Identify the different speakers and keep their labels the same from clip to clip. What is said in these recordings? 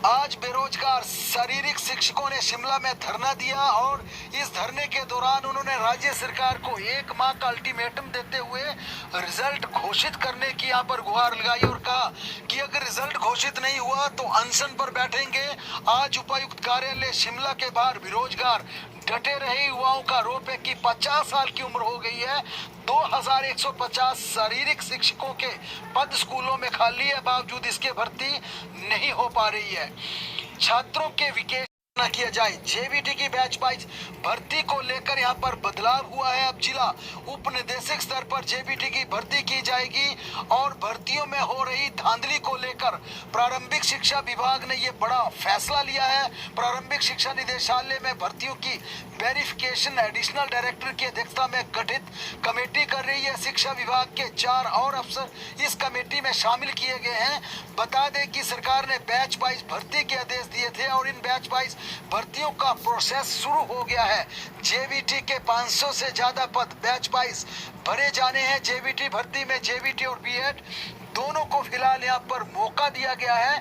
Speaker 1: आज बेरोजगार शारीरिक शिक्षकों ने शिमला में धरना दिया और इस धरने के दौरान उन्होंने राज्य सरकार को 1 माह का अल्टीमेटम देते हुए रिजल्ट घोषित करने की यहाँ पर गुहार लगाई और कहा कि अगर रिजल्ट घोषित नहीं हुआ तो अनशन पर बैठेंगे। आज उपायुक्त कार्यालय शिमला के बाहर बेरोजगार डटे रहे युवाओं का आरोप है कि 50 साल की उम्र हो गई है। 2150 शारीरिक शिक्षकों के पद स्कूलों में खाली है, बावजूद इसके भर्ती नहीं हो पा रही है। छात्रों के विकेट न किया जाए। जेबीटी की बैच वाइज भर्ती को लेकर यहाँ पर बदलाव हुआ है। अब जिला उप निदेशक स्तर पर जेबीटी की भर्ती की जाएगी और भर्तियों में हो रही धांधली को लेकर प्रारंभिक शिक्षा विभाग ने ये बड़ा फैसला लिया है। प्रारंभिक शिक्षा निदेशालय में भर्तियों की वेरिफिकेशन एडिशनल डायरेक्टर की अध्यक्षता में गठित कमेटी कर रही है। शिक्षा विभाग के 4 और अफसर इस कमेटी में शामिल किए गए हैं। बता दें कि सरकार ने बैच वाइज भर्ती के आदेश दिए थे और इन बैच वाइज भर्तियों का प्रोसेस शुरू हो गया है। जेबीटी के 500 से ज्यादा पद बैच वाइज भरे जाने हैं। जेबीटी भर्ती में जेबीटी और बीएड दोनों को फिलहाल यहाँ पर मौका दिया गया है,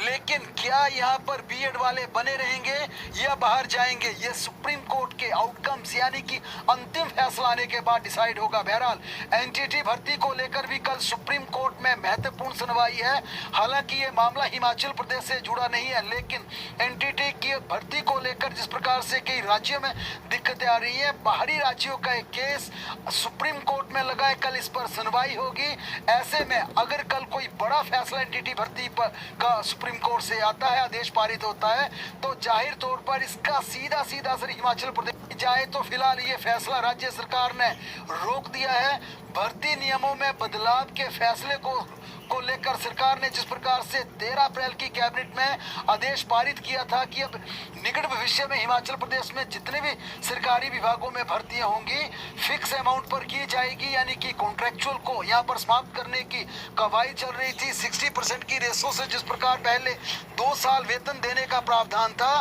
Speaker 1: लेकिन क्या यहाँ पर बीएड वाले बने रहेंगे या बाहर जाएंगे, ये सुप्रीम कोर्ट के आउटकम्स यानी कि अंतिम फैसला आने के बाद डिसाइड होगा। बहरहाल एनटीटी भर्ती को लेकर भी कल सुप्रीम कोर्ट में महत्वपूर्ण सुनवाई है। हालांकि ये मामला हिमाचल प्रदेश से जुड़ा नहीं है, लेकिन एनटीटी की भर्ती को लेकर जिस प्रकार से कई राज्यों में दिक्कतें आ रही है, बाहरी राज्यों का एक केस सुप्रीम कोर्ट में लगा है। कल इस पर सुनवाई होगी। ऐसे में अगर कल कोई बड़ा फैसला एनटीटी भर्ती पर का सुप्रीम कोर्ट से आता है, आदेश पारित होता है, तो जाहिर तौर पर इसका सीधा असर हिमाचल प्रदेश जाए। तो फिलहाल ये फैसला राज्य सरकार ने रोक दिया है। भर्ती नियमों में बदलाव के फैसले को लेकर सरकार ने जिस प्रकार से 13 अप्रैल की कैबिनेट में आदेश पारित किया था कि अब निकट भविष्य में हिमाचल प्रदेश में जितने भी सरकारी विभागों में भर्तियां होंगी फिक्स अमाउंट पर की जाएगी, यानी कि कॉन्ट्रेक्चुअल को यहां पर समाप्त करने की कवायद चल रही थी। 60% की रेशो से जिस प्रकार पहले 2 साल वेतन देने का प्रावधान था,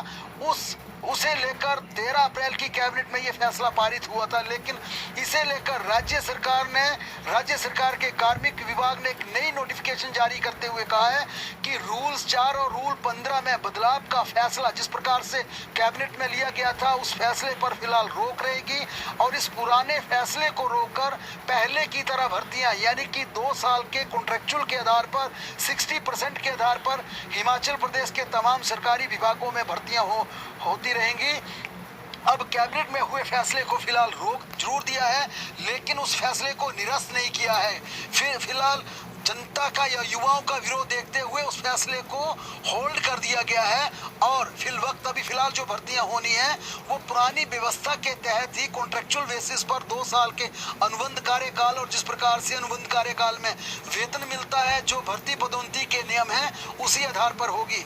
Speaker 1: उसे लेकर 13 अप्रैल की कैबिनेट में यह फैसला पारित हुआ था। लेकिन इसे लेकर राज्य सरकार के कार्मिक विभाग ने एक नई नोटिफिकेशन जारी करते हुए कहा है कि रूल्स 4 और रूल 15 में बदलाव का फैसला जिस प्रकार से कैबिनेट में लिया गया था, उस फैसले पर फिलहाल रोक रहेगी और इस पुराने फैसले को रोककर पहले की तरह भर्तियां यानी कि 2 साल के कॉन्ट्रेक्चुअल के आधार पर 60% के आधार पर हिमाचल प्रदेश के तमाम सरकारी विभागों में भर्तियां होती रहेंगी। अब कैबिनेट में हुए फैसले को फिलहाल रोक जरूर दिया है, लेकिन उस फैसले को निरस्त नहीं किया है। फिलहाल जनता का या युवाओं का विरोध देखते हुए उस फैसले को होल्ड कर दिया गया है और अभी फिलहाल जो भर्तियां होनी है वो पुरानी व्यवस्था के तहत ही कॉन्ट्रेक्चुअल बेसिस पर 2 साल के अनुबंध कार्यकाल और जिस प्रकार से अनुबंध कार्यकाल में वेतन मिलता है, जो भर्ती पदोन्नति के नियम हैं, उसी आधार पर होगी।